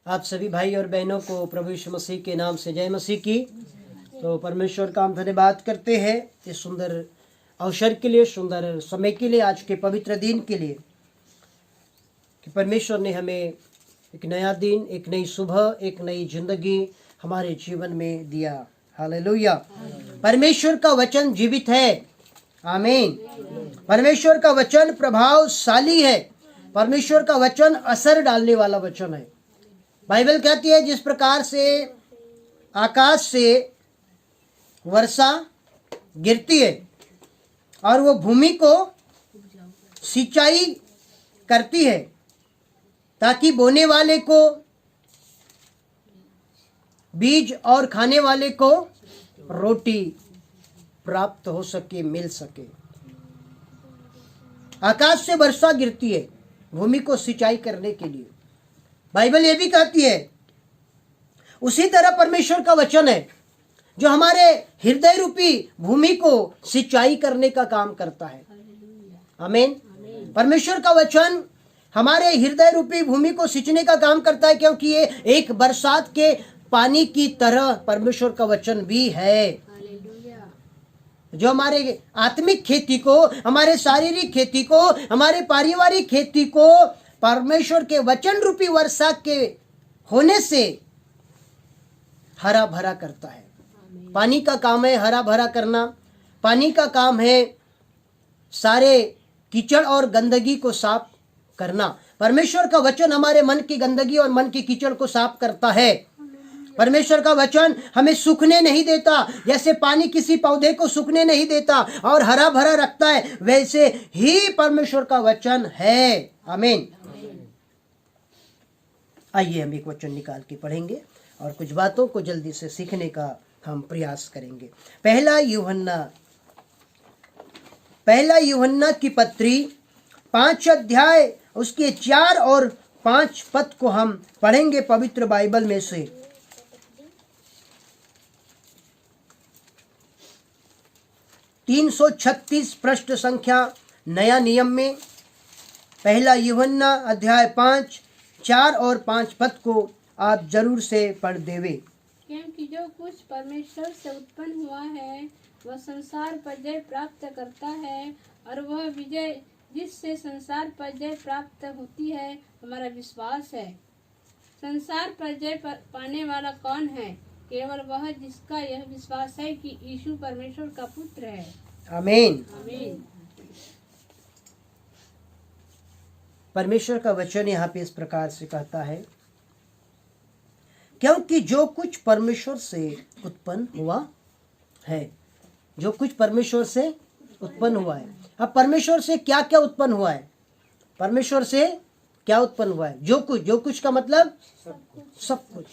आप सभी भाई और बहनों को प्रभु यीशु मसीह के नाम से जय मसीह की। तो परमेश्वर का हम धन्यवाद करते हैं इस सुंदर अवसर के लिए, सुंदर समय के लिए, आज के पवित्र दिन के लिए कि परमेश्वर ने हमें एक नया दिन, एक नई सुबह, एक नई जिंदगी हमारे जीवन में दिया। हालेलुया। परमेश्वर का वचन जीवित है। आमीन। परमेश्वर का वचन प्रभावशाली है। परमेश्वर का वचन असर डालने वाला वचन है। बाइबल कहती है जिस प्रकार से आकाश से वर्षा गिरती है और वो भूमि को सिंचाई करती है ताकि बोने वाले को बीज और खाने वाले को रोटी प्राप्त हो सके, मिल सके। आकाश से वर्षा गिरती है भूमि को सिंचाई करने के लिए। बाइबल ये भी कहती है उसी तरह परमेश्वर का वचन है जो हमारे हृदय रूपी भूमि को सिंचाई करने का काम करता है। आमीन। परमेश्वर का वचन हमारे हृदय रूपी भूमि को सिंचने का काम करता है, क्योंकि ये एक बरसात के पानी की तरह परमेश्वर का वचन भी है जो हमारे आत्मिक खेती को, हमारे शारीरिक खेती को, हमारे पारिवारिक खेती को परमेश्वर के वचन रूपी वर्षा के होने से हरा भरा करता है। पानी का काम है हरा भरा करना। पानी का काम है सारे कीचड़ और गंदगी को साफ करना। परमेश्वर का वचन हमारे मन की गंदगी और मन की कीचड़ को साफ करता है। परमेश्वर का वचन हमें सूखने नहीं देता। जैसे पानी किसी पौधे को सूखने नहीं देता और हरा भरा रखता है, वैसे ही परमेश्वर का वचन है। आमीन। आइए हम एक वचन निकाल के पढ़ेंगे और कुछ बातों को जल्दी से सीखने का हम प्रयास करेंगे। पहला यूहन्ना की पत्री 5 अध्याय उसके 4 और 5 पद को हम पढ़ेंगे पवित्र बाइबल में से। तीन 336 पृष्ठ संख्या नया नियम में पहला यूहन्ना अध्याय 5 4 और 5 पद को आप जरूर से पढ़ देवे। क्योंकि जो कुछ परमेश्वर से उत्पन्न हुआ है वह संसार पर जय प्राप्त करता है, और वह विजय जिससे संसार पर जय प्राप्त होती है हमारा विश्वास है। संसार पर जय पाने वाला कौन है? केवल वह जिसका यह विश्वास है कि यीशु परमेश्वर का पुत्र है। आमीन। आमीन। परमेश्वर का वचन यहाँ पे इस प्रकार से कहता है, क्योंकि जो कुछ परमेश्वर से उत्पन्न हुआ है, जो कुछ परमेश्वर से उत्पन्न हुआ है। अब परमेश्वर से क्या क्या उत्पन्न हुआ है? परमेश्वर से क्या उत्पन्न हुआ है? जो कुछ का मतलब सब कुछ।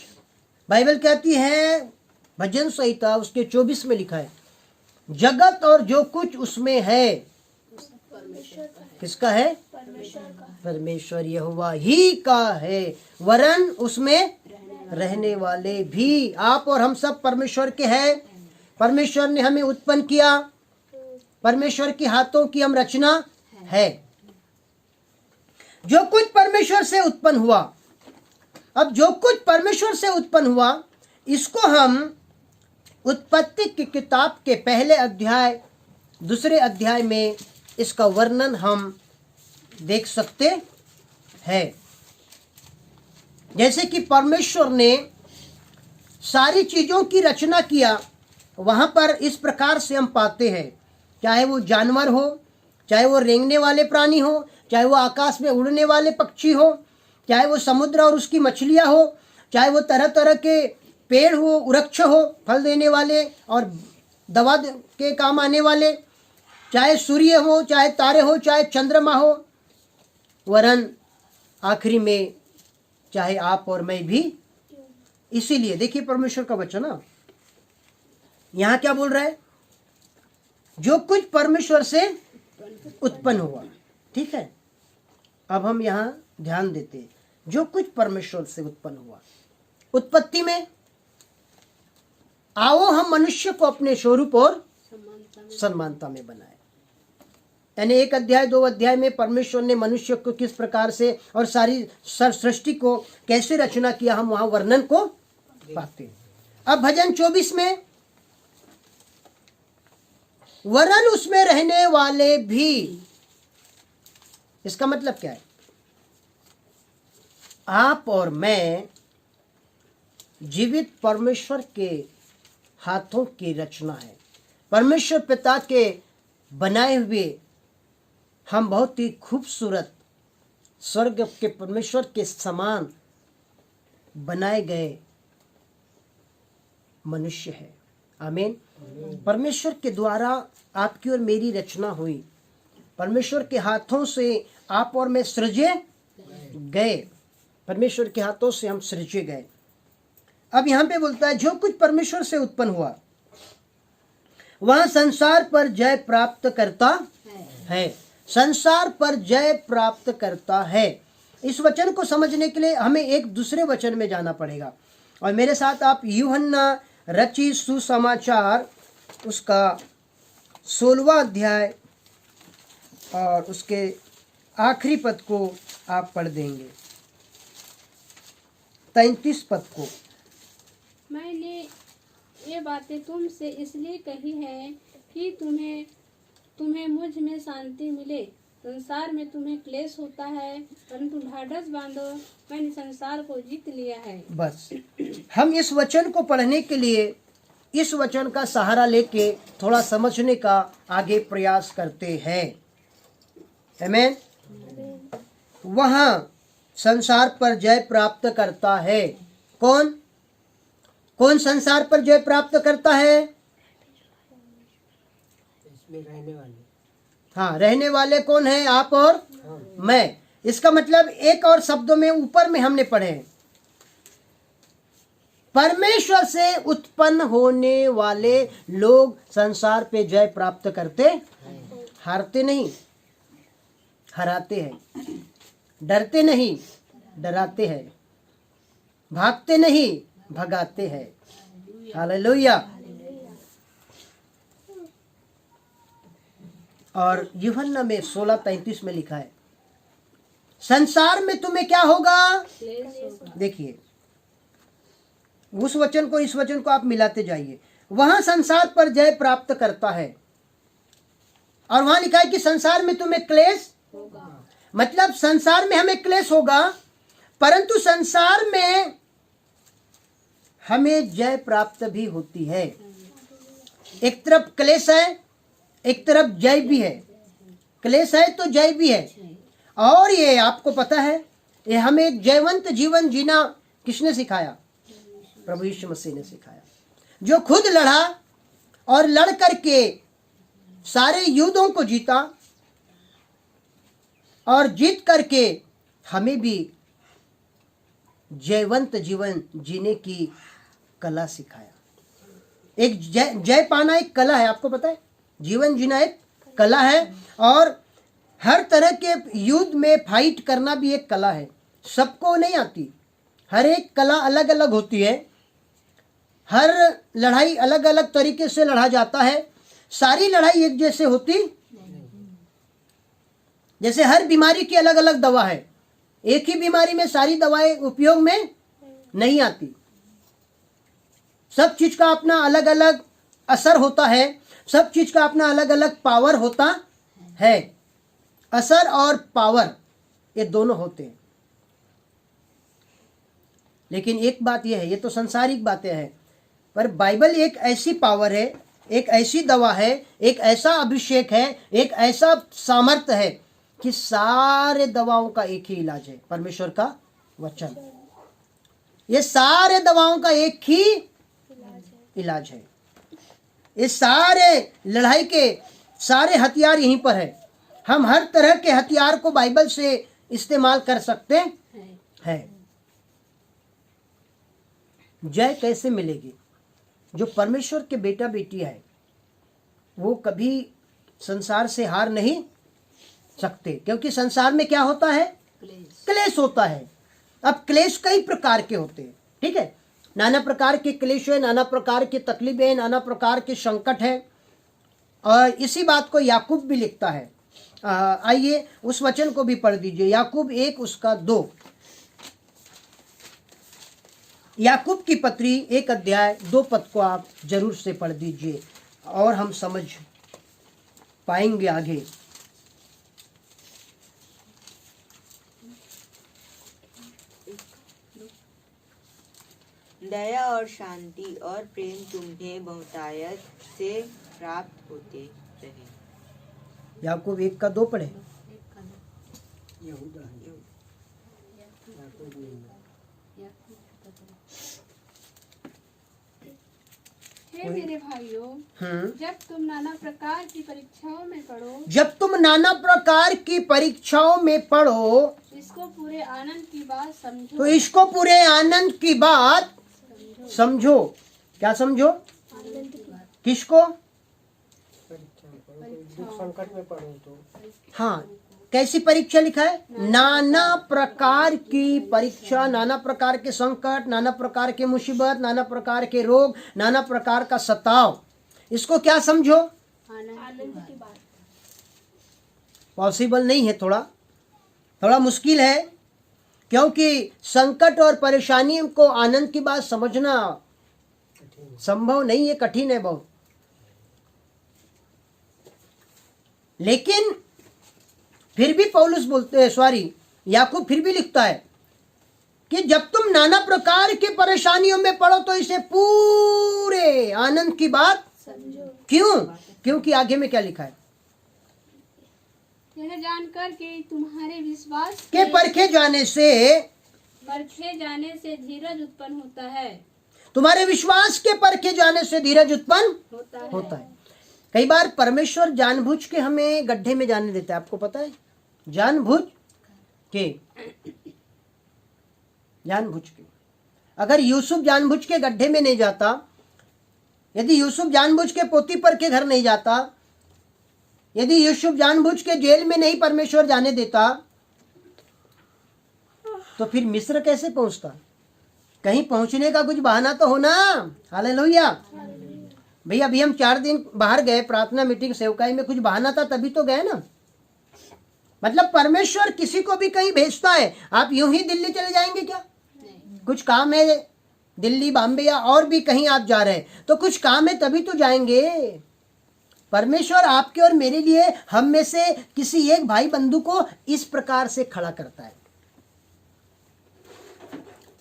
बाइबल कहती है, भजन संहिता उसके 24 में लिखा है, जगत और जो कुछ उसमें है किसका है? परमेश्वर यहोवा ही का है, वरन उसमें रहने वाले भी। आप और हम सब परमेश्वर के हैं। परमेश्वर ने हमें उत्पन्न किया। परमेश्वर के हाथों की हम रचना है। जो कुछ परमेश्वर से उत्पन्न हुआ, अब जो कुछ परमेश्वर से उत्पन्न हुआ इसको हम उत्पत्ति की किताब के पहले अध्याय, दूसरे अध्याय में इसका वर्णन हम देख सकते हैं। जैसे कि परमेश्वर ने सारी चीजों की रचना किया, वहां पर इस प्रकार से हम पाते हैं, चाहे वो जानवर हो, चाहे वो रेंगने वाले प्राणी हो, चाहे वो आकाश में उड़ने वाले पक्षी हो, चाहे वो समुद्र और उसकी मछलियां हो, चाहे वो तरह तरह के पेड़ हो, वृक्ष हो, फल देने वाले और दवा के काम आने वाले, चाहे सूर्य हो, चाहे तारे हो, चाहे चंद्रमा हो, वरन आखिरी में चाहे आप और मैं भी। इसीलिए देखिए परमेश्वर का वचन ना यहाँ क्या बोल रहा है, जो कुछ परमेश्वर से उत्पन्न हुआ। ठीक है, अब हम यहाँ ध्यान देते हैं, जो कुछ परमेश्वर से उत्पन्न हुआ। उत्पत्ति में आओ हम मनुष्य को अपने स्वरूप और समानता में बनाए। यानी 1 अध्याय 2 अध्याय में परमेश्वर ने मनुष्य को किस प्रकार से और सारी सृष्टि को कैसे रचना किया, हम वहां वर्णन को पाते हैं। अब भजन 24 में, वरन उसमें रहने वाले भी, इसका मतलब क्या है? आप और मैं जीवित परमेश्वर के हाथों की रचना है। परमेश्वर पिता के बनाए हुए हम बहुत ही खूबसूरत स्वर्ग के परमेश्वर के समान बनाए गए मनुष्य है। आमीन। परमेश्वर के द्वारा आपकी और मेरी रचना हुई, परमेश्वर के हाथों से आप और मैं सृजे गए, परमेश्वर के हाथों से हम सृजे गए। अब यहां पे बोलता है जो कुछ परमेश्वर से उत्पन्न हुआ वह संसार पर जय प्राप्त करता है। संसार पर जय प्राप्त करता है। इस वचन को समझने के लिए हमें एक दूसरे वचन में जाना पड़ेगा, और मेरे साथ आप यूहन्ना रचित सुसमाचार उसका 16वां अध्याय और उसके आखिरी पद को आप पढ़ देंगे, 33 पद को। मैंने ये बातें तुमसे इसलिए कही है कि तुम्हें मुझ में शांति मिले। संसार में तुम्हें क्लेश होता है, परंतु ढाढ़स बांधो, मैंने संसार को जीत लिया है। बस हम इस वचन को पढ़ने के लिए इस वचन का सहारा लेके थोड़ा समझने का आगे प्रयास करते हैं। आमीन। वहां संसार पर जय प्राप्त करता है। कौन कौन संसार पर जय प्राप्त करता है? इसमें रहने वाले। हाँ, रहने वाले कौन है? आप और मैं। इसका मतलब एक और शब्दों में ऊपर में हमने पढ़े हैं, परमेश्वर से उत्पन्न होने वाले लोग संसार पे जय प्राप्त करते, हारते नहीं, हराते हैं, डरते नहीं, डराते हैं, भागते नहीं, भगाते हैं। हालेलुया। और यूहन्ना में 16:33 में लिखा है, संसार में तुम्हें क्या होगा? देखिए, उस वचन को इस वचन को आप मिलाते जाइए। वहां संसार पर जय प्राप्त करता है, और वहां लिखा है कि संसार में तुम्हें क्लेश होगा। मतलब संसार में हमें क्लेश होगा, परंतु संसार में हमें जय प्राप्त भी होती है। एक तरफ क्लेश है, एक तरफ जय भी है। क्लेश है तो जय भी है। और ये आपको पता है, ये हमें जयवंत जीवन जीना किसने सिखाया? प्रभु यीशु मसीह ने सिखाया, जो खुद लड़ा और लड़ करके सारे युद्धों को जीता और जीत करके हमें भी जयवंत जीवन जीने की कला सिखाया। एक जय पाना एक कला है, आपको पता है। जीवन जीना एक कला है, और हर तरह के युद्ध में फाइट करना भी एक कला है। सबको नहीं आती, हर एक कला अलग अलग होती है। हर लड़ाई अलग अलग तरीके से लड़ा जाता है। सारी लड़ाई एक जैसे होती, जैसे हर बीमारी की अलग अलग दवा है। एक ही बीमारी में सारी दवाएं उपयोग में नहीं आती। सब चीज का अपना अलग अलग असर होता है, सब चीज का अपना अलग अलग पावर होता है। असर और पावर ये दोनों होते हैं। लेकिन एक बात यह है, ये तो संसारिक बातें हैं, पर बाइबल एक ऐसी पावर है, एक ऐसी दवा है, एक ऐसा अभिषेक है, एक ऐसा सामर्थ्य है कि सारे दवाओं का एक ही इलाज है, परमेश्वर का वचन। ये सारे दवाओं का एक ही इलाज है। ये सारे लड़ाई के सारे हथियार यहीं पर है। हम हर तरह के हथियार को बाइबल से इस्तेमाल कर सकते हैं। जय कैसे मिलेगी? जो परमेश्वर के बेटा बेटी है वो कभी संसार से हार नहीं सकते, क्योंकि संसार में क्या होता है? क्लेश होता है। अब क्लेश कई प्रकार के होते हैं, ठीक है। नाना प्रकार के क्लेश है, नाना प्रकार के तकलीफें, नाना प्रकार के संकट है। और इसी बात को याकूब भी लिखता है आइए उस वचन को भी पढ़ दीजिए, याकूब 1 उसका 2। याकूब की पत्री 1 अध्याय 2 पद को आप जरूर से पढ़ दीजिए और हम समझ पाएंगे आगे। दया और शांति और प्रेम तुम्हें बहुतायत से प्राप्त होते रहे। याकूब 1 का 2 पढ़े। हे मेरे भाइयों, जब तुम नाना प्रकार की परीक्षाओं में पढ़ो, जब तुम नाना प्रकार की परीक्षाओं में पढ़ो, इसको पूरे आनंद की बात समझो। तो इसको पूरे आनंद की बात समझो। क्या समझो? किसको? संकट में पड़ो तो हाँ, कैसी परीक्षा लिखा है? नाना प्रकार की परीक्षा, नाना प्रकार के संकट, नाना प्रकार के मुसीबत, नाना प्रकार के रोग, नाना प्रकार का सताव, इसको क्या समझो? आनंद की बात। पॉसिबल नहीं है, थोड़ा मुश्किल है, क्योंकि संकट और परेशानी को आनंद की बात समझना संभव नहीं है, कठिन है बहुत। लेकिन फिर भी पौलुस बोलते हैं, याकूब फिर भी लिखता है कि जब तुम नाना प्रकार की परेशानियों में पड़ो तो इसे पूरे आनंद की बात समझो। क्यों? क्योंकि आगे में क्या लिखा है? यह जानकर कि तुम्हारे विश्वास के परखे जाने से धीरज उत्पन्न होता है। तुम्हारे विश्वास के परखे जाने से धीरज उत्पन्न होता है। कई बार परमेश्वर जानबूझ के हमें गड्ढे में जाने देता है, आपको पता है? जानबूझ के। अगर यूसुफ जानबूझ के गड्ढे में नहीं जाता, यदि यूसुफ जानबूझ के पोती पर के घर नहीं जाता, यदि यूसुफ जानबूझ के जेल में नहीं परमेश्वर जाने देता, तो फिर मिस्र कैसे पहुंचता? कहीं पहुंचने का कुछ बहाना तो होना। हालेलुया। भैया अभी हम 4 दिन बाहर गए, प्रार्थना मीटिंग सेवकाई में, कुछ बहाना था तभी तो गए ना। मतलब परमेश्वर किसी को भी कहीं भेजता है। आप यूं ही दिल्ली चले जाएंगे क्या? कुछ काम है दिल्ली, बॉम्बे या और भी कहीं आप जा रहे हैं तो कुछ काम है तभी तो जाएंगे। परमेश्वर आपके और मेरे लिए, हम में से किसी एक भाई बंधु को इस प्रकार से खड़ा करता है।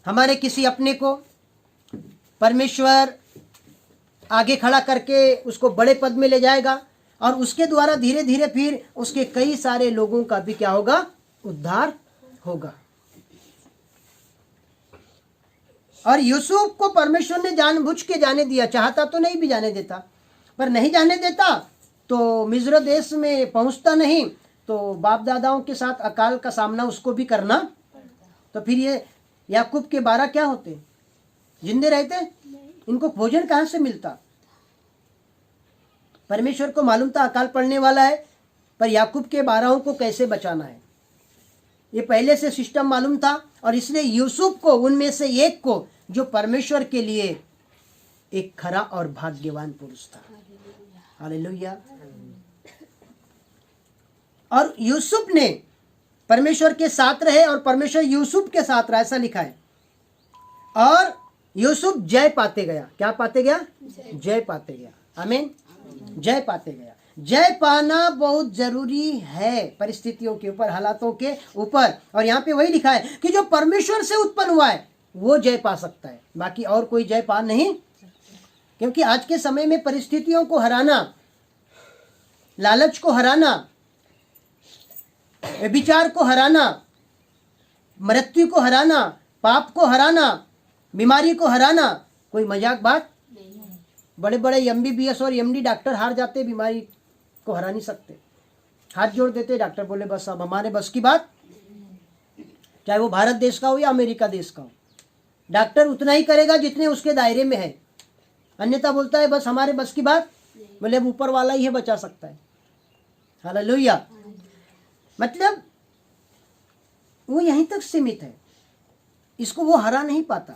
हमारे किसी अपने को परमेश्वर आगे खड़ा करके उसको बड़े पद में ले जाएगा और उसके द्वारा धीरे धीरे फिर उसके कई सारे लोगों का भी क्या होगा? उद्धार होगा। और यूसुफ को परमेश्वर ने जानबूझ के जाने दिया, चाहता तो नहीं भी जाने देता, पर नहीं जाने देता तो मिस्र देश में पहुंचता नहीं, तो बाप दादाओं के साथ अकाल का सामना उसको भी करना। तो फिर ये याकूब के 12 क्या होते? जिंदे रहते? इनको भोजन कहाँ से मिलता? परमेश्वर को मालूम था अकाल पड़ने वाला है, पर याकूब के 12 को कैसे बचाना है ये पहले से सिस्टम मालूम था। और इसलिए यूसुफ को, उनमें से एक को, जो परमेश्वर के लिए एक खरा और भाग्यवान पुरुष था। हालेलुया। और यूसुफ ने परमेश्वर के साथ रहे और परमेश्वर यूसुफ के साथ रहा, ऐसा लिखा है। और यूसुफ जय पाते गया। क्या पाते गया? जय पाते गया। आमीन। जय पाते गया। जय पाना बहुत जरूरी है परिस्थितियों के ऊपर, हालातों के ऊपर। और यहाँ पे वही लिखा है कि जो परमेश्वर से उत्पन्न हुआ है वो जय पा सकता है, बाकी और कोई जय पा नहीं। क्योंकि आज के समय में परिस्थितियों को हराना, लालच को हराना, विचार को हराना, मृत्यु को हराना, पाप को हराना, बीमारी को हराना कोई मजाक बात नहीं है। बड़े बड़े MBBS और MD डॉक्टर हार जाते, बीमारी को हरा नहीं सकते। हाथ जोड़ देते, डॉक्टर बोले बस अब हमारे बस की बात, चाहे वो भारत देश का हो या अमेरिका देश का हो, डॉक्टर उतना ही करेगा जितने उसके दायरे में है। अन्यथा बोलता है बस हमारे बस की बात, बोले अब ऊपर वाला ही है बचा सकता है। हालेलुया। मतलब वो यहीं तक सीमित है, इसको वो हरा नहीं पाता।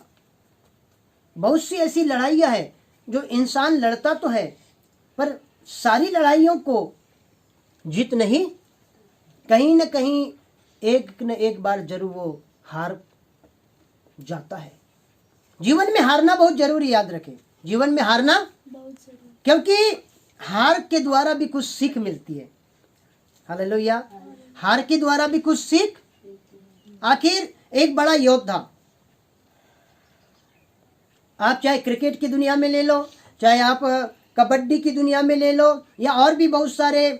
बहुत सी ऐसी लड़ाइयाँ हैं जो इंसान लड़ता तो है पर सारी लड़ाइयों को जीत नहीं कहीं न कहीं एक न एक बार जरूर वो हार जाता है। जीवन में हारना बहुत जरूरी, याद रखें, जीवन में हारना बहुत जरूरी। क्योंकि हार के द्वारा भी कुछ सीख मिलती है। हालेलुया। हार के द्वारा भी कुछ सीख। आखिर एक बड़ा योद्धा, आप चाहे क्रिकेट की दुनिया में ले लो, चाहे आप कबड्डी की दुनिया में ले लो, या और भी बहुत सारे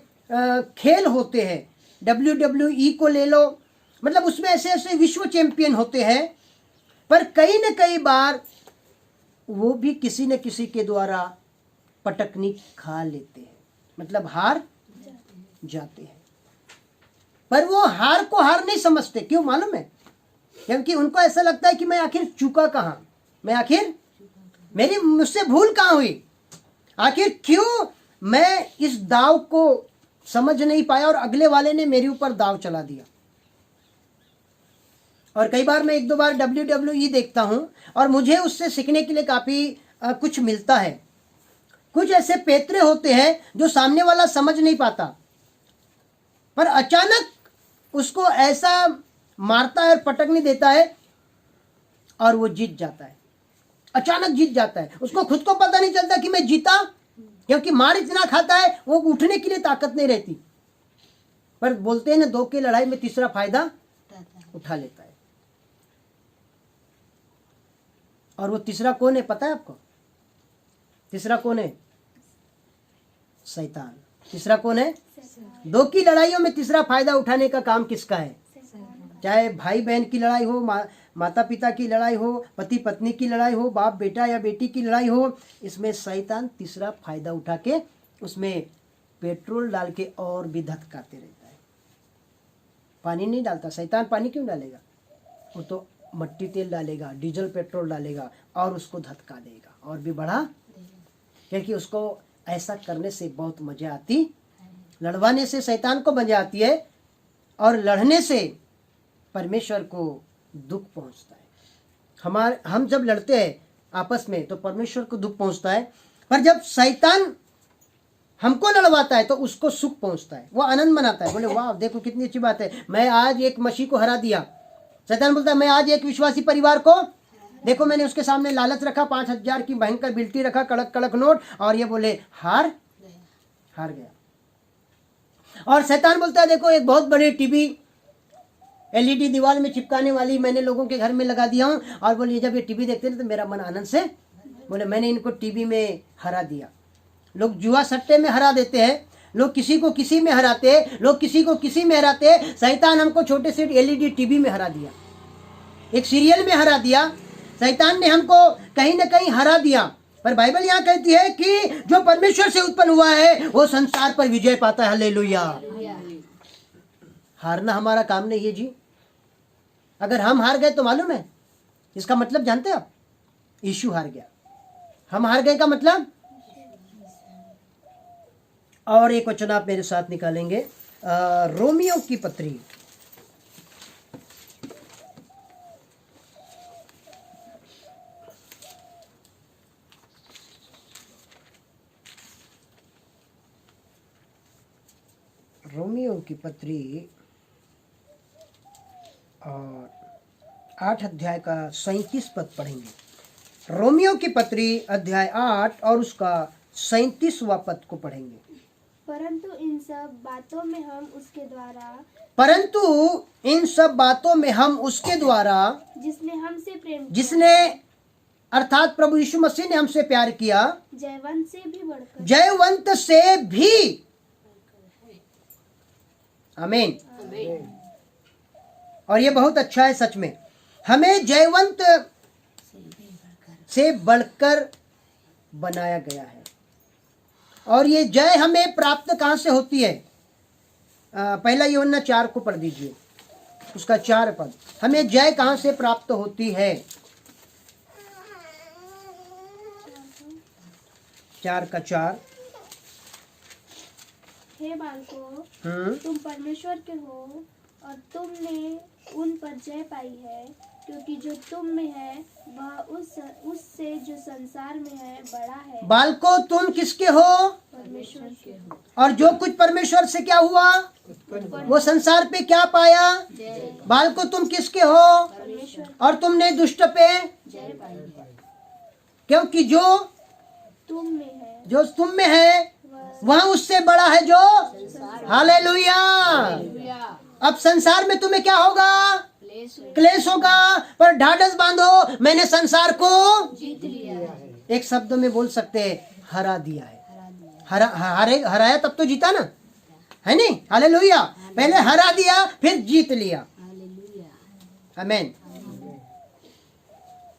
खेल होते हैं, WWE को ले लो, मतलब उसमें ऐसे ऐसे विश्व चैंपियन होते हैं, पर कई न कई बार वो भी किसी न किसी के द्वारा पटकनी खा लेते हैं, मतलब हार जाते हैं। पर वो हार को हार नहीं समझते। क्यों मालूम है? क्योंकि उनको ऐसा लगता है कि मैं आखिर चूका कहाँ, मैं आखिर मुझसे भूल कहाँ हुई, आखिर क्यों मैं इस दाव को समझ नहीं पाया और अगले वाले ने मेरे ऊपर दाव चला दिया। और कई बार मैं 1-2 बार WWE देखता हूं और मुझे उससे सीखने के लिए काफी कुछ मिलता है। कुछ ऐसे पेतरे होते हैं जो सामने वाला समझ नहीं पाता, पर अचानक उसको ऐसा मारता है और पटकनी देता है और वो जीत जाता है, अचानक जीत जाता है। उसको खुद को पता नहीं चलता कि मैं जीता, क्योंकि मार इतना खाता है वो उठने के लिए ताकत नहीं रहती। पर बोलते हैं ना, 2 की लड़ाई में तीसरा फायदा उठा लेता है। और वो तीसरा कौन है पता है आपको? तीसरा कौन है? शैतान। तीसरा कौन है? 2 की लड़ाइयों में तीसरा फायदा उठाने का काम किसका है? चाहे भाई बहन की लड़ाई हो, माता पिता की लड़ाई हो, पति पत्नी की लड़ाई हो, बाप बेटा या बेटी की लड़ाई हो, इसमें शैतान तीसरा फायदा उठा के उसमें पेट्रोल डाल के और भी धधकाते रहता है। पानी नहीं डालता शैतान। पानी क्यों डालेगा? वो तो मट्टी तेल डालेगा, डीजल पेट्रोल डालेगा और उसको धधका देगा और भी बढ़ा, क्योंकि उसको ऐसा करने से बहुत मजा आती। लड़वाने से शैतान को मजा आती है और लड़ने से परमेश्वर को दुख पहुंचता है। हम जब लड़ते हैं आपस में तो परमेश्वर को दुख पहुंचता है, पर जब शैतान हमको लड़वाता है तो उसको सुख पहुंचता है, वो आनंद मनाता है। बोले वाह देखो कितनी अच्छी बात है, मैं आज एक मसीह को हरा दिया। शैतान बोलता है मैं आज एक विश्वासी परिवार को, देखो मैंने उसके सामने लालच रखा, 5,000 की भयंकर बिल्टी रखा, कड़क कड़क नोट, और ये बोले हार गया। और शैतान बोलता है देखो एक बहुत बड़ी टीवी LED दीवार में चिपकाने वाली मैंने लोगों के घर में लगा दिया हूँ, और बोले जब ये टीवी देखते हैं तो मेरा मन आनंद से, बोले मैंने इनको टीवी में हरा दिया। लोग जुआ सट्टे में हरा देते हैं, लोग किसी को किसी में हराते हैं, लोग किसी को किसी में हराते हैं। शैतान हमको छोटे से LED टीवी में हरा दिया, एक सीरियल में हरा दिया। शैतान ने हमको कहीं ना कहीं हरा दिया। पर बाइबल यहाँ कहती है कि जो परमेश्वर से उत्पन्न हुआ है वो संसार पर विजय पाता है। हालेलुया। हारना हमारा काम नहीं है जी। अगर हम हार गए तो मालूम है इसका मतलब जानते हैं आप? यीशु हार गया। हम हार गए का मतलब। और एक वचन आप मेरे साथ निकालेंगे, रोमियो की पत्री, रोमियो की पत्री और 8 अध्याय का 37 पद पढ़ेंगे। रोमियो की पत्री अध्याय 8 और उसका 37वां पद को पढ़ेंगे। परंतु इन सब बातों में हम उसके द्वारा जिसने अर्थात प्रभु यीशु मसीह ने हमसे प्यार किया, जयवंत से भी आमीन। और ये बहुत अच्छा है सच में, हमें जयवंत से बढ़कर बनाया गया है। और ये जय हमें प्राप्त कहां से होती है? पहला यूहन्ना 4 को पढ़ दीजिए, उसका 4 पद। हमें जय कहां से प्राप्त होती है? 4 का 4। हे बालकों, तुम परमेश्वर के हो और तुमने उन पर जय पाई है, क्योंकि जो तुम में है वह उससे जो संसार में है बड़ा है। बालकों तुम किसके हो? परमेश्वर के हो। और जो कुछ परमेश्वर से क्या हुआ? वो संसार पे क्या पाया? बालकों तुम किसके हो? और तुमने दुष्ट पे, क्योंकि जो तुम में है वह उससे बड़ा है जो, हालेलुया। अब संसार में तुम्हें क्या होगा? क्लेश होगा, पर ढाढ़स बांधो, मैंने संसार को जीत लिया है। एक शब्द में बोल सकते हैं, हरा दिया है। हराया तब तो जीता ना, है नहीं? हालेलुया। पहले हरा दिया फिर जीत लिया। आमीन।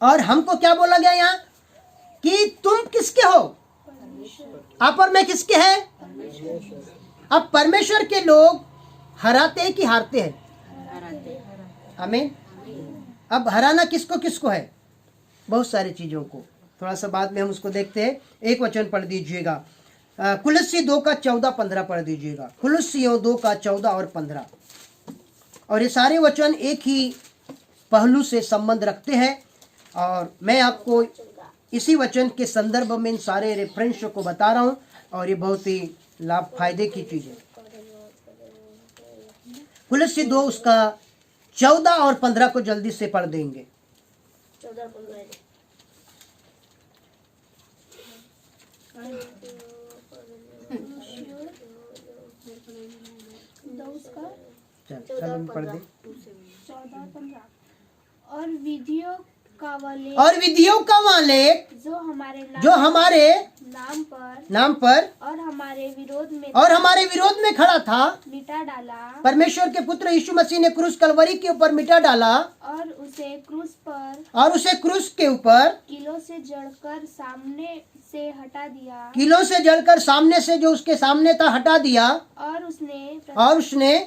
और हमको क्या बोला गया यहाँ कि तुम किसके हो? आप और मैं किसके हैं? अब परमेश्वर के लोग हराते हैं कि हारते हैं? आमीन। अब हराना किसको किसको है? बहुत सारी चीजों को, थोड़ा सा बाद में हम उसको देखते हैं। एक वचन पढ़ दीजिएगा, कुलुस्सी 2:14-15 पढ़ दीजिएगा। कुलुस्सियों 2:14 और 15। और ये सारे वचन एक ही पहलू से संबंध रखते हैं, और मैं आपको इसी वचन के संदर्भ में इन सारे रेफरेंस को बता रहा हूँ, और ये बहुत ही लाभ फायदे की चीज है। कुलुस्सी 2 उसका 14 और 15 को जल्दी से पढ़ देंगे। 14 पढ़ दे। 14-15। और विधियों का वाले जो हमारे नाम पर और हमारे विरोध में खड़ा था, मिटा डाला, परमेश्वर के पुत्र यीशु मसीह ने क्रूस कलवरी के ऊपर मिटा डाला, और उसे क्रूस के ऊपर कीलों से जड़कर सामने से जो उसके सामने था हटा दिया, और उसने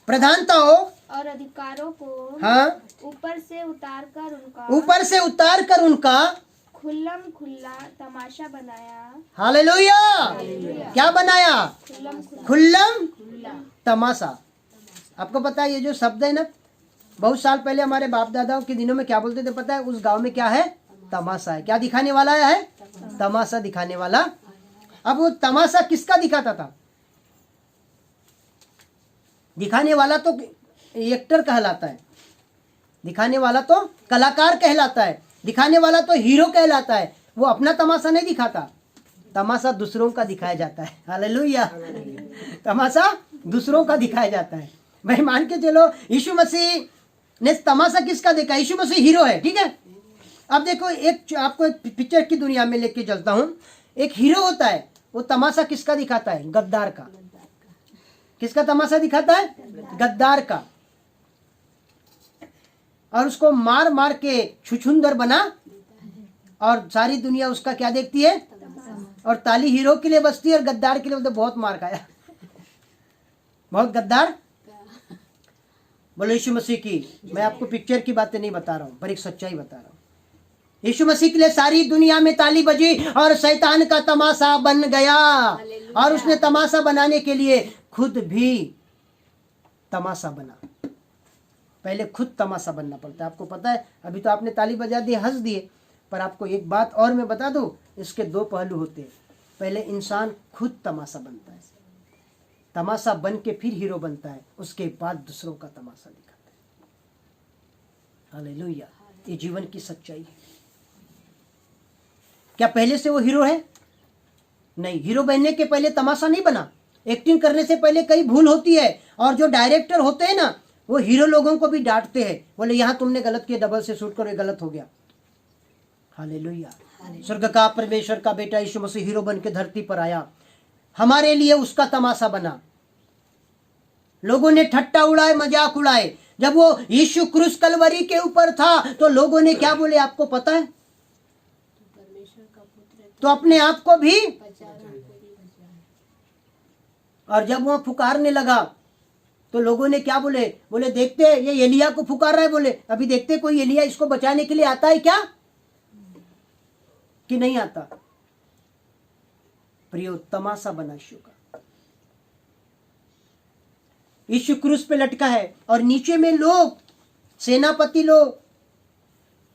प्रधानताओं और अधिकारों को हाँ ऊपर से उतार कर उनका खुल्लम खुल्ला तमाशा बनाया। हालेलुया। क्या बनाया? खुल्लम तमाशा। आपको पता है ये जो शब्द है ना, बहुत साल पहले हमारे बाप दादाओं के दिनों में क्या बोलते थे पता है? उस गांव में क्या है? तमाशा है। क्या दिखाने वाला है? तमाशा दिखाने वाला। अब वो तमाशा किसका दिखाता था? दिखाने वाला तो एक्टर कहलाता है, दिखाने वाला तो कलाकार कहलाता है, दिखाने वाला तो हीरो कहलाता है। वो अपना तमाशा नहीं दिखाता, तमाशा दूसरों का दिखाया जाता है। हालेलुया। तमाशा दूसरों का दिखाया जाता है। भाई मान के चलो, यीशु मसीह ने तमाशा किसका देखा? यीशु मसीह हीरो है, ठीक है। अब देखो, आपको एक पिक्चर की दुनिया में लेके चलता हूँ। एक हीरो होता है, वो तमाशा किसका दिखाता है? गद्दार का। किसका तमाशा दिखाता है? गद्दार का। और उसको मार मार के छुछुंदर बना, और सारी दुनिया उसका क्या देखती है? और ताली हीरो के लिए बजती है, और गद्दार के लिए तो बहुत मार खाया, बहुत गद्दार। बोलो यीशु मसीह की। मैं आपको पिक्चर की बातें नहीं बता रहा हूं, पर एक सच्चाई बता रहा हूं। यीशु मसीह के लिए सारी दुनिया में ताली बजी, और शैतान का तमाशा बन गया, और उसने तमाशा बनाने के लिए खुद भी तमाशा बना। पहले खुद तमाशा बनना पड़ता है। आपको पता है, अभी तो आपने ताली बजा दी, हंस दिए, पर आपको एक बात और मैं बता दूं, इसके दो पहलू होते हैं। पहले इंसान खुद तमाशा बनता है, तमाशा बन के फिर हीरो बनता है, उसके बाद दूसरों का तमाशा दिखाता है। हालेलुया। ये जीवन की सच्चाई है। क्या पहले से वो हीरो है? नहीं। हीरो बनने के पहले तमाशा नहीं बना। एक्टिंग करने से पहले कई भूल होती है, और जो डायरेक्टर होते हैं ना, वो हीरो लोगों को भी डांटते हैं, बोले यहाँ तुमने गलत किया, डबल से शूट करो, ये गलत हो गया। हालेलुया। स्वर्ग का परमेश्वर का बेटा यीशु मसीह हीरो बन के धरती पर आया, हमारे लिए उसका तमाशा बना। लोगों ने ठट्टा उड़ाए, मजाक उड़ाए। जब वो यीशु क्रूस कलवरी के ऊपर था, तो लोगों ने क्या बोले आपको पता है? तो अपने आप को भी, और जब वो पुकारने लगा तो लोगों ने क्या बोले? बोले देखते ये एलिया को पुकार रहा है। बोले अभी देखते कोई एलिया इसको बचाने के लिए आता है क्या, कि नहीं आता। प्रियो, तमाशा बना यीशु का। यीशु क्रूस पे लटका है, और नीचे में लोग, सेनापति लोग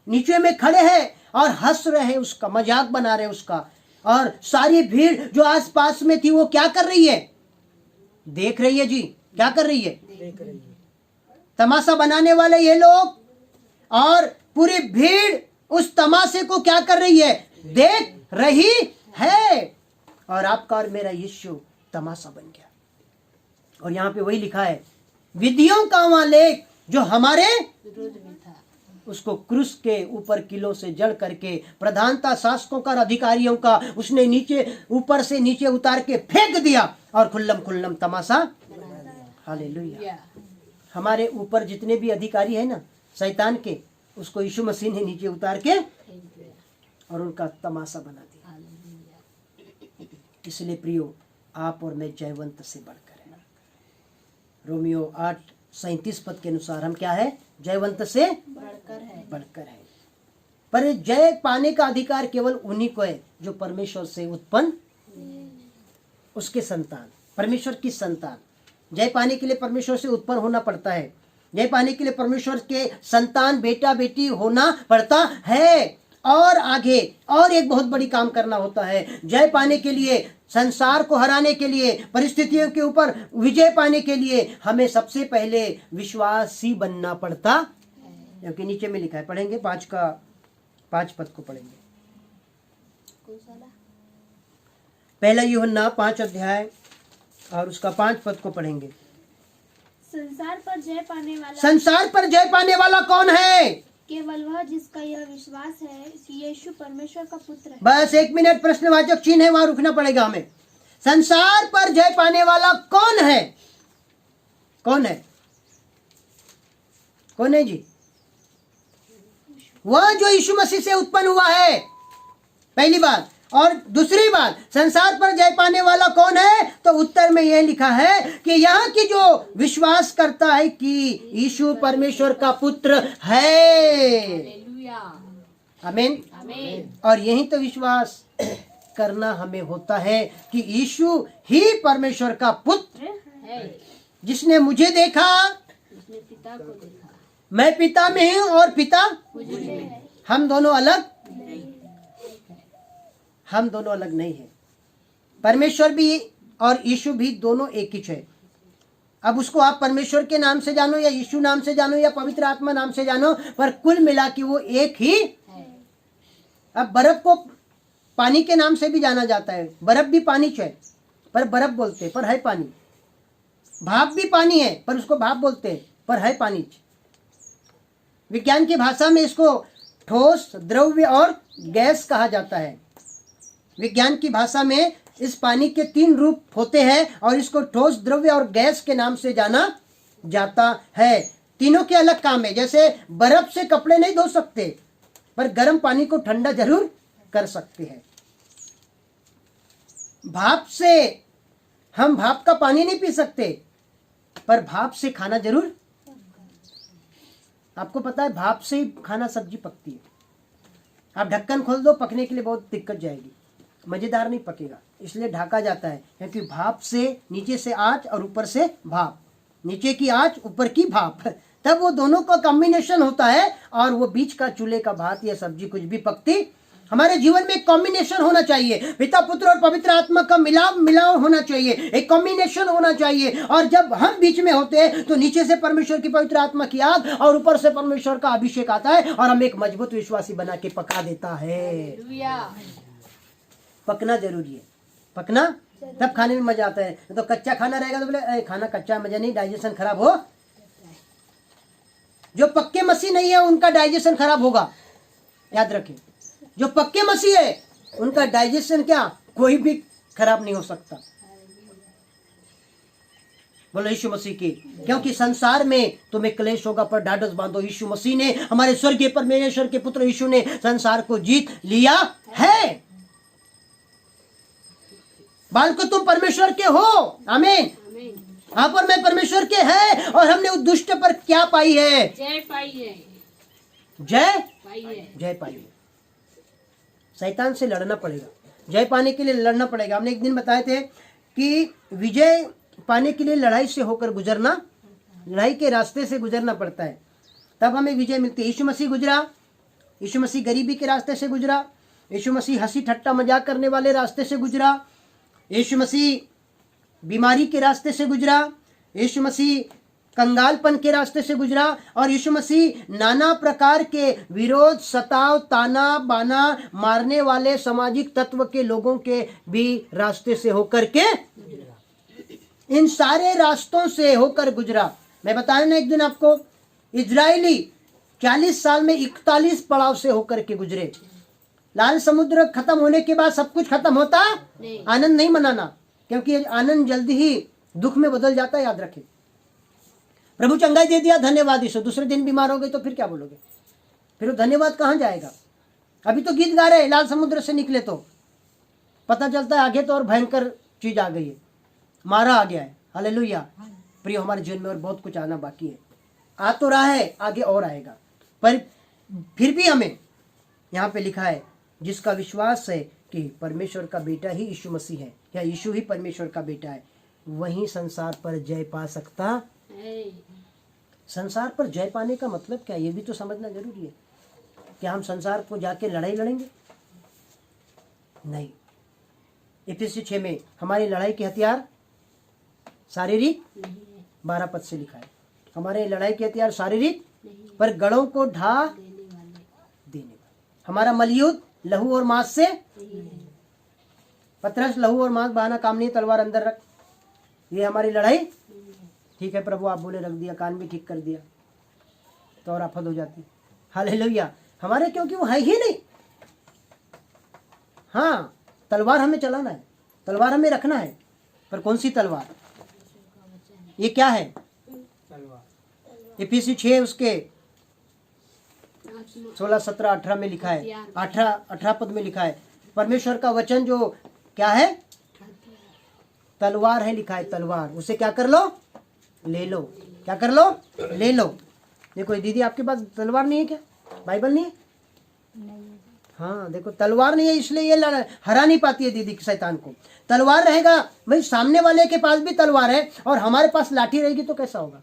नीचे में खड़े हैं और हंस रहे हैं, उसका मजाक बना रहे हैं उसका। और सारी भीड़ जो आसपास में थी वो क्या कर रही है? देख रही है जी। क्या कर रही है? देख रही है। तमाशा बनाने वाले ये लोग, और पूरी भीड़ उस तमाशे को क्या कर रही है? देख रही है। और आपका और मेरा यीशु तमाशा बन गया। और यहाँ पे वही लिखा है, विधियों का वहां लेख जो हमारे विरोध में था, उसको क्रूस के ऊपर किलो से जड़ करके प्रधानता शासकों का और अधिकारियों का उसने नीचे, ऊपर से नीचे उतार के फेंक दिया और खुल्लम खुल्लम तमाशा। हालेलुया। या हमारे ऊपर जितने भी अधिकारी है ना शैतान के, उसको यीशु मसीह ने नीचे उतार के फेंक दिया। और उनका तमाशा बना दिया। हालेलुया। इसलिए प्रियो, आप और मैं जयवंत से बढ़कर है। रोमियो 8:37 के अनुसार हम क्या है? जयवंत से बढ़कर है। बढ़कर है। पर ये जय पाने का अधिकार केवल उन्हीं को है जो परमेश्वर से उत्पन्न, उसके संतान, परमेश्वर की संतान। जय पाने के लिए परमेश्वर से उत्पन्न होना पड़ता है। जय पाने के लिए परमेश्वर के संतान, बेटा बेटी होना पड़ता है। और आगे और एक बहुत बड़ी काम करना होता है। जय पाने के लिए, संसार को हराने के लिए, परिस्थितियों के ऊपर विजय पाने के लिए हमें सबसे पहले विश्वासी बनना पड़ता है। क्योंकि नीचे में लिखा है, पढ़ेंगे 5 पद को पढ़ेंगे। कौन सा वाला? पहला यूहन्ना 5 अध्याय और उसका 5 पद को पढ़ेंगे। संसार पर जय पाने वाला संसार पर जय पाने वाला कौन है? केवल वह जिसका यह विश्वास है कि यीशु परमेश्वर का पुत्र है। बस 1 मिनट, प्रश्नवाचक चिन्ह है, वहां रुकना पड़ेगा हमें। संसार पर जय पाने वाला कौन है? कौन है? कौन है जी? वह जो यीशु मसीह से उत्पन्न हुआ है, पहली बात। और दूसरी बात, संसार पर जय पाने वाला कौन है? तो उत्तर में यह लिखा है कि यहाँ की जो विश्वास करता है कि यीशु परमेश्वर का पुत्र है। हालेलुया। आमीन। आमीन। और यही तो विश्वास करना हमें होता है कि यीशु ही परमेश्वर का पुत्र है। जिसने मुझे देखा, उसने पिता को देखा। मैं पिता में हूँ और पिता, मुझे में। हम दोनों अलग, हम दोनों अलग नहीं है। परमेश्वर भी और यीशु भी दोनों एक ही है। अब उसको आप परमेश्वर के नाम से जानो या यीशु नाम से जानो या पवित्र आत्मा नाम से जानो, पर कुल मिला के वो एक ही है। अब बर्फ को पानी के नाम से भी जाना जाता है। बर्फ भी पानी है पर बर्फ बोलते हैं, पर है पानी। भाप भी पानी है पर उसको भाप बोलते हैं, पर है पानी। विज्ञान की भाषा में इसको ठोस, द्रव्य और गैस कहा जाता है। विज्ञान की भाषा में इस पानी के 3 रूप होते हैं और इसको ठोस, द्रव्य और गैस के नाम से जाना जाता है। तीनों के अलग काम है। जैसे बर्फ से कपड़े नहीं धो सकते, पर गर्म पानी को ठंडा जरूर कर सकते हैं। भाप से हम भाप का पानी नहीं पी सकते, पर भाप से खाना जरूर। आपको पता है भाप से ही खाना, सब्जी पकती है। आप ढक्कन खोल दो, पकने के लिए बहुत दिक्कत जाएगी, मजेदार नहीं पकेगा। इसलिए ढका जाता है, क्योंकि भाप से नीचे से आंच और ऊपर से भाप, नीचे की आंच ऊपर की भाप, तब वो दोनों का कॉम्बिनेशन होता है और वो बीच का चूल्हे का भात या सब्जी कुछ भी पकती। हमारे जीवन में एक कॉम्बिनेशन होना चाहिए। पिता, पुत्र और पवित्र आत्मा का मिलाव होना चाहिए, एक कॉम्बिनेशन होना चाहिए। और जब हम बीच में होते हैं तो नीचे से परमेश्वर की पवित्र आत्मा की आग और ऊपर से परमेश्वर का अभिषेक आता है और हमें एक मजबूत विश्वासी बना के पका देता है। हालेलुया। पकना जरूरी है, पकना तब खाने में मजा आता है। तो कच्चा खाना रहेगा तो बोले खाना कच्चा मजा नहीं, डाइजेशन खराब हो। जो पक्के मसीह नहीं है उनका डाइजेशन खराब होगा, याद रखें। जो पक्के मसीह है उनका डाइजेशन क्या, कोई भी खराब नहीं हो सकता। बोलो यीशु मसीह की। क्योंकि संसार में तुम्हें क्लेश होगा, पर ढाढ़स बांधो, यीशु मसीह ने, हमारे स्वर्गीय परमेश्वर के पुत्र यीशु ने संसार को जीत लिया है। बालको, तुम परमेश्वर के हो। आमीन। आप और मैं परमेश्वर के हैं। और हमने उस दुष्ट पर क्या पाई है? जय पाई है। जय पाई है। जय पाई है। शैतान से लड़ना पड़ेगा, जय पाने के लिए लड़ना पड़ेगा। हमने एक दिन बताए थे कि विजय पाने के लिए लड़ाई से होकर गुजरना, लड़ाई के रास्ते से गुजरना पड़ता है, तब हमें विजय मिलती है। यीशु मसीह गुजरा, यीशु मसीह गरीबी के रास्ते से गुजरा, यीशु मसीह हंसी ठट्टा मजाक करने वाले रास्ते से गुजरा, यीशु मसीह बीमारी के रास्ते से गुजरा, यीशु मसीह कंगालपन के रास्ते से गुजरा, और यीशु मसीह नाना प्रकार के विरोध, सताव, ताना बाना मारने वाले सामाजिक तत्व के लोगों के भी रास्ते से होकर के, इन सारे रास्तों से होकर गुजरा। मैं बताया ना एक दिन आपको, इजरायली 40 साल में 41 पड़ाव से होकर के गुजरे। लाल समुद्र खत्म होने के बाद सब कुछ खत्म होता, आनंद नहीं मनाना, क्योंकि आनंद जल्दी ही दुख में बदल जाता है, याद रखें। प्रभु चंगाई दे दिया, धन्यवाद ईश्वर, दूसरे दिन बीमार हो गए तो फिर क्या बोलोगे? फिर वो धन्यवाद कहाँ जाएगा? अभी तो गीत गा रहे हैं, लाल समुद्र से निकले तो पता चलता है आगे तो और भयंकर चीज आ गई है, मारा आ गया है। हालेलुया। प्रिय, हमारे जीवन में और बहुत कुछ आना बाकी है, आ तो रहा है, आगे और आएगा। पर फिर भी हमें यहाँ पे लिखा है, जिसका विश्वास है कि परमेश्वर का बेटा ही यीशु मसीह है, या यीशु ही परमेश्वर का बेटा है, वही संसार पर जय पा सकता है। संसार पर जय पाने का मतलब क्या, ये भी तो समझना जरूरी है। क्या हम संसार को जाके लड़ाई लड़ेंगे? नहीं। इफिसी 6 में हमारी लड़ाई के हथियार शारीरिक, 12 पद से लिखा है, हमारे लड़ाई के हथियार शारीरिक पर गढ़ों को ढा देने वाले। हमारा मलयुद्ध लहू और मांस से, पतरस लहू और मांस बहाना काम नहीं, तलवार अंदर रख, ये हमारी लड़ाई। ठीक है प्रभु, आप बोले रख दिया, कान भी ठीक कर दिया तो और आफत हो जाती। हालेलुया। हमारे क्योंकि वो है ही नहीं। हाँ, तलवार हमें चलाना है, तलवार हमें रखना है, पर कौन सी तलवार? ये क्या है? इफिसी 6 उसके 16, 17, 18 में लिखा है, 18 पद में लिखा है, परमेश्वर का वचन जो क्या है? तलवार है, लिखा है तलवार। उसे क्या कर लो? ले लो। क्या कर लो? ले लो। देखो दीदी, आपके पास तलवार नहीं है क्या? बाइबल नहीं है? हाँ देखो, तलवार नहीं है, इसलिए ये हरा नहीं पाती है दीदी शैतान को। तलवार रहेगा, भाई सामने वाले के पास भी तलवार है और हमारे पास लाठी रहेगी तो कैसा होगा?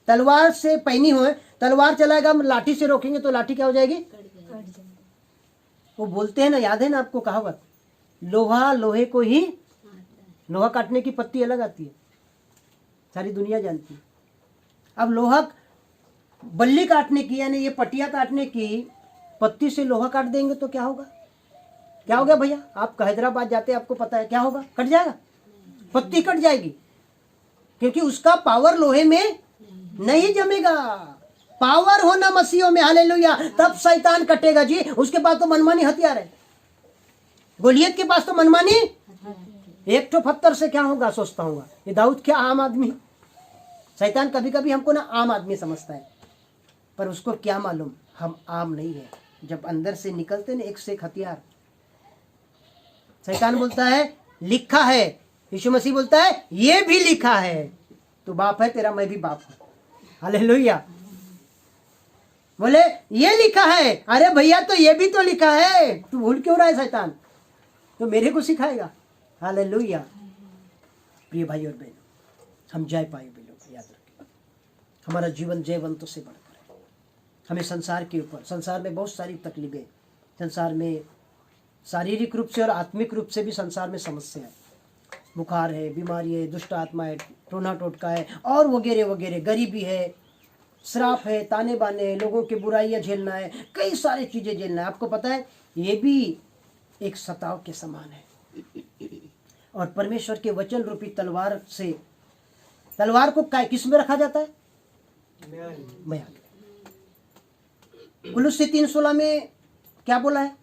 तलवार से पैनी हो, तलवार चलाएगा, हम लाठी से रोकेंगे तो लाठी क्या हो जाएगी? वो बोलते हैं ना, याद है ना आपको कहावत, लोहा लोहे को ही, लोहा काटने की पत्ती अलग आती है, सारी दुनिया जानती है। अब लोहा बल्ली काटने की, यानी ये पटिया काटने की पत्ती से लोहा काट देंगे तो क्या होगा? क्या हो गया भैया? आप हैदराबाद जाते हैं, आपको पता है क्या होगा? कट जाएगा, पत्ती कट जाएगी, क्योंकि उसका पावर लोहे में नहीं जमेगा। पावर होना मसीहों में, हालेलुया, तब शैतान कटेगा जी। उसके पास तो मनमानी हथियार है, गोलियत के पास तो मनमानी। एक तो पत्थर से क्या होगा सोचता हूँ, ये दाऊद क्या आम आदमी? शैतान कभी कभी हमको ना आम आदमी समझता है, पर उसको क्या मालूम हम आम नहीं है। जब अंदर से निकलते ना एक से एक हथियार, शैतान बोलता है लिखा है, यीशु मसीह बोलता है ये भी लिखा है, तू बाप है तेरा, मैं भी बाप हूं। हालेलुया। बोले ये लिखा है, अरे भैया तो ये भी तो लिखा है, तू भूल क्यों रहा है शैतान? तो मेरे को सिखाएगा। हालेलुया। प्रिय भाई और बहन, हम जय पाए लोग, याद रखें, हमारा जीवन जयवंतों से बढ़कर है। हमें संसार के ऊपर, संसार में बहुत सारी तकलीफें, संसार में शारीरिक रूप से और आत्मिक रूप से भी संसार में समस्या है, बुखार है, बीमारी है, दुष्ट आत्मा है, टोना टोटका है और वगैरह वगैरह, गरीबी है, श्राप है, ताने बाने है, लोगों की बुराइयां झेलना है, कई सारी चीजें झेलना है। आपको पता है ये भी एक सताव के समान है। और परमेश्वर के वचन रूपी तलवार से, तलवार को किस में रखा जाता है? म्यान। कुलुस्सी 3:16 में क्या बोला है?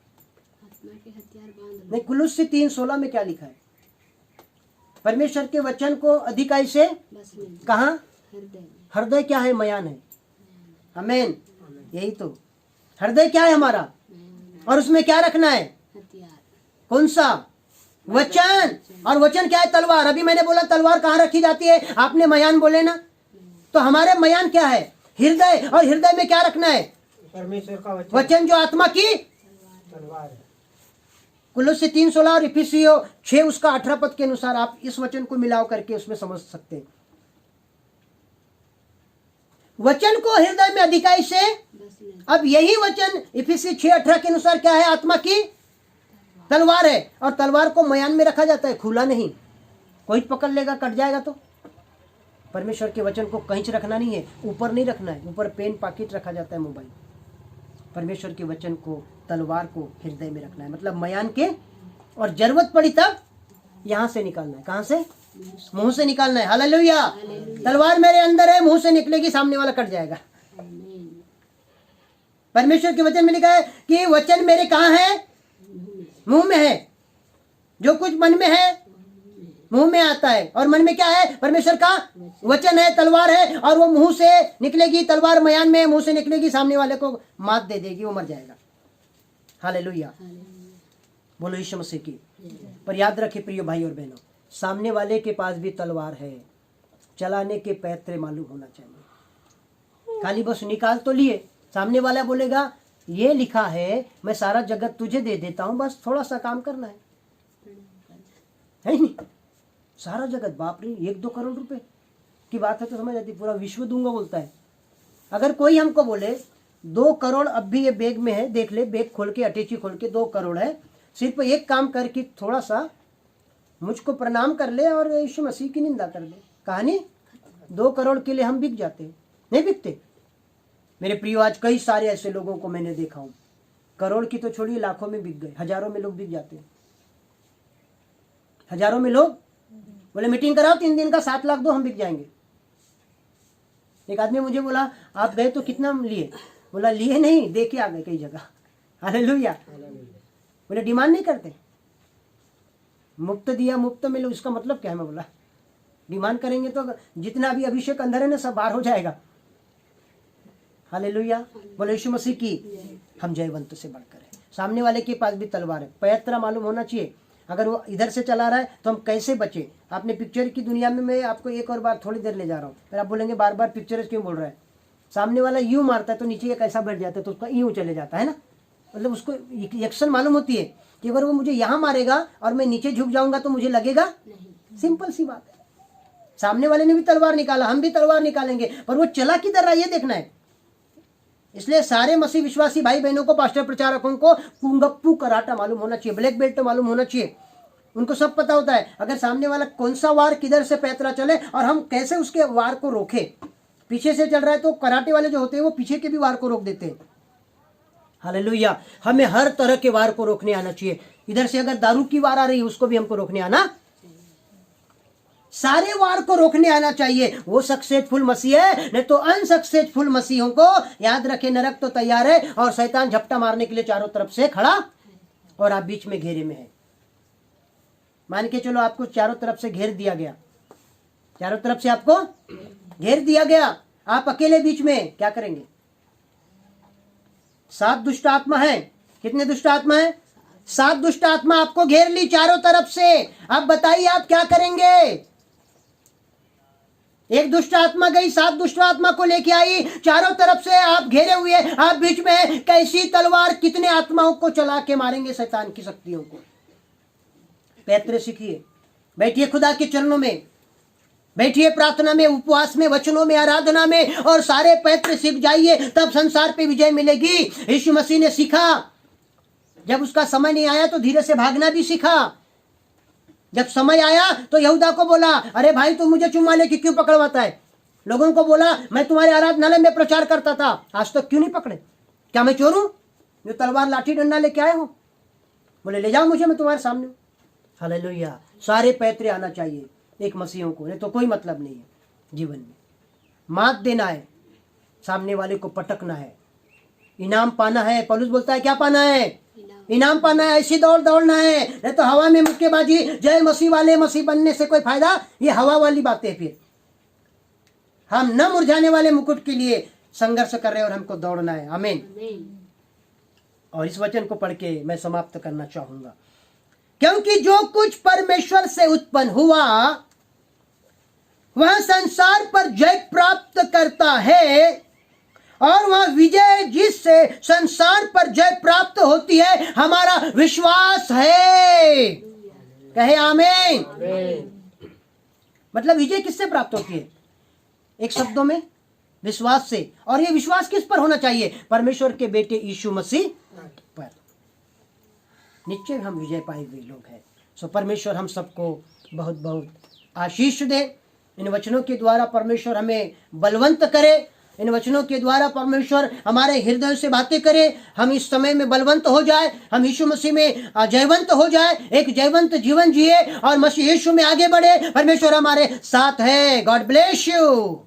नहीं, कुलुस्सी 3:16 में क्या लिखा है? परमेश्वर के वचन को अधिकाई से कहाँ? हृदय क्या है? म्यान है। आमीन। यही तो हृदय क्या है हमारा, और उसमें क्या रखना है? कौन सा? वचन। और वचन क्या है? तलवार। अभी मैंने बोला तलवार कहाँ रखी जाती है, आपने म्यान बोले ना, तो हमारे म्यान क्या है? हृदय। और हृदय में क्या रखना है? परमेश्वर का वचन, वचन जो आत्मा की तलवार है। कुलुस्सी 3:16 और इफिसियों 6 उसका 18 पद के अनुसार आप इस वचन को मिलाव करके उसमें समझ सकते हैं। वचन को हृदय में अधिकाई से, अब यही वचन इफिसी 6:18 के अनुसार क्या है? आत्मा की तलवार है। और तलवार को म्यान में रखा जाता है, खुला नहीं। कोई पकड़ लेगा, कट जाएगा। तो परमेश्वर के वचन को कहीं रखना नहीं है, ऊपर नहीं रखना है। ऊपर पेन पॉकेट रखा जाता है, मोबाइल। परमेश्वर के वचन को, तलवार को हृदय में रखना है, मतलब मयान के, और जरूरत पड़ी तब यहाँ से निकालना है। कहाँ से? मुंह से निकालना है। हालेलुया। तलवार मेरे अंदर है, मुंह से निकलेगी, सामने वाला कट जाएगा। परमेश्वर के वचन में लिखा है कि वचन मेरे कहाँ है? मुंह में है। जो कुछ मन में है मुंह में आता है, और मन में क्या है? परमेश्वर का वचन है, तलवार है, और वो मुंह से निकलेगी। तलवार मयान में, मुंह से निकलेगी, सामने वाले को मात दे देगी, वो मर जाएगा। हालेलुया। बोलो यीशु मसीह की। पर याद रखे प्रिय भाई और बहनों, सामने वाले के पास भी तलवार है, चलाने के पैतरे मालूम होना चाहिए। खाली बस निकाल तो लिए, सामने वाला बोलेगा ये लिखा है मैं सारा जगत तुझे दे देता हूं, बस थोड़ा सा काम करना है नहीं? सारा जगत, बाप रे, 1-2 करोड़ रुपए की बात है तो समझ आती, पूरा विश्व दूंगा बोलता है। अगर कोई हमको बोले 2 करोड़ अब भी ये बैग में है, देख ले, बैग खोल के, अटैची खोल के 2 करोड़ है, सिर्फ एक काम कर कि थोड़ा सा मुझको प्रणाम कर ले और यीशु मसीह की निंदा कर दे, कहानी 2 करोड़ के लिए हम बिक जाते हैं। नहीं बिकते मेरे प्रियो। आज कई सारे ऐसे लोगों को मैंने देखा हूं, करोड़ की तो छोड़िए, लाखों में बिक गए, हजारों में लोग बिक जाते हैं। हजारों में लोग बोले मीटिंग कराओ 3 दिन का 7 लाख दो, हम बिक जाएंगे। एक आदमी मुझे बोला आप गए तो कितना लिए? बोला लिए नहीं, दे के आ गए कई जगह। हालेलुया। बोले डिमांड नहीं करते, मुफ्त दिया मुफ्त मिले, उसका मतलब क्या है? मैं बोला डिमांड करेंगे तो जितना भी अभिषेक अंदर है ना, सब बाहर हो जाएगा। हालेलुया। बोले यीशु मसीह की। हम जयवंत से बढ़कर है। सामने वाले के पास भी तलवार है, पैतरा मालूम होना चाहिए। अगर वो इधर से चला रहा है तो हम कैसे बचे? आपने पिक्चर की दुनिया में, मैं आपको एक और बार थोड़ी देर ले जा रहा हूँ, फिर आप बोलेंगे बार बार पिक्चर क्यों बोल रहा है? सामने वाला यूं मारता है तो नीचे एक ऐसा बैठ जाता है, तो उसका यूं चले जाता है ना, मतलब उसको एक्शन मालूम होती है कि अगर वो मुझे यहाँ मारेगा और मैं नीचे झुक जाऊंगा तो मुझे लगेगा। सिंपल सी बात है। सामने वाले ने भी तलवार निकाला, हम भी तलवार निकालेंगे, पर वो चला किधर रहा ये देखना है। इसलिए सारे मसीह विश्वासी भाई बहनों को, पास्टर प्रचारकों को कुंगप्पू कराटा मालूम होना चाहिए, ब्लैक बेल्ट मालूम होना चाहिए। उनको सब पता होता है अगर सामने वाला कौन सा वार किधर से पैतरा चले और हम कैसे उसके वार को रोके। पीछे से चल रहा है तो कराटे वाले जो होते हैं वो पीछे के भी वार को रोक देते हैं। हालेलुया। हमें हर तरह के वार को रोकने आना चाहिए। इधर से अगर दारू की वार आ रही है उसको भी हमको रोकने आना, सारे वार को रोकने आना चाहिए। वो सक्सेसफुल मसीह है, नहीं तो अनसक्सेसफुल मसीहों को याद रखे, नरक तो तैयार है और शैतान झपटा मारने के लिए चारों तरफ से खड़ा, और आप बीच में घेरे में है। मान के चलो आपको चारों तरफ से घेर दिया गया, चारों तरफ से आपको घेर दिया गया, आप अकेले बीच में, क्या करेंगे? 7 दुष्ट आत्मा है। कितने दुष्ट आत्मा है? 7 दुष्ट आत्मा आपको घेर ली चारों तरफ से। अब बताइए आप क्या करेंगे? एक दुष्ट आत्मा गई, 7 दुष्ट आत्मा को लेके आई, चारों तरफ से आप घेरे हुए, आप बीच में, कैसी तलवार कितने आत्माओं को चला के मारेंगे शैतान की शक्तियों को? पैतरे सीखिए, बैठिए खुदा के चरणों में, बैठिए प्रार्थना में, उपवास में, वचनों में, आराधना में, और सारे पैतरे सीख जाइए, तब संसार पे विजय मिलेगी। यीशु मसीह ने सीखा, जब उसका समय नहीं आया तो धीरे से भागना भी सीखा। जब समय आया तो यहूदा को बोला अरे भाई तू मुझे चुम्मा लेके क्यों पकड़वाता है? लोगों को बोला मैं तुम्हारे आराधनालय में प्रचार करता था, आज तक क्यों नहीं पकड़े? क्या मैं चोर हूं जो तलवार लाठी डंडा लेके आए हो? बोले ले जाओ मुझे, मैं तुम्हारे सामने हूं। हालेलुया। सारे पैतरे आना चाहिए एक मसीहों को, नहीं तो कोई मतलब नहीं है जीवन में। मात देना है, सामने वाले को पटकना है, इनाम पाना है। पौलुस बोलता है क्या पाना है? इनाम पाना है। ऐसी दौड़ दौड़ना है, नहीं तो हवा में मुक्केबाजी, जय मसीह वाले मसीह बनने से कोई फायदा? ये हवा वाली बातें। फिर हम न मुरझाने वाले मुकुट के लिए संघर्ष कर रहे हैं और हमको दौड़ना है। आमीन। और इस वचन को पढ़ के मैं समाप्त करना चाहूंगा, क्योंकि जो कुछ परमेश्वर से उत्पन्न हुआ वह संसार पर जय प्राप्त करता है, और वह विजय जिससे संसार पर जय प्राप्त होती है हमारा विश्वास है। कहे आमीन। मतलब विजय किससे प्राप्त होती है? एक शब्दों में, विश्वास से। और ये विश्वास किस पर होना चाहिए? परमेश्वर के बेटे यीशु मसीह पर। निश्चय हम विजय पाए हुए लोग हैं। सो परमेश्वर हम सबको बहुत बहुत आशीष दे। इन वचनों के द्वारा परमेश्वर हमें बलवंत करे। इन वचनों के द्वारा परमेश्वर हमारे हृदय से बातें करे। हम इस समय में बलवंत हो जाए, हम यीशु मसीह में जयवंत हो जाए, एक जयवंत जीवन जिए और मसीह यीशु में आगे बढ़े। परमेश्वर हमारे साथ है। God bless you.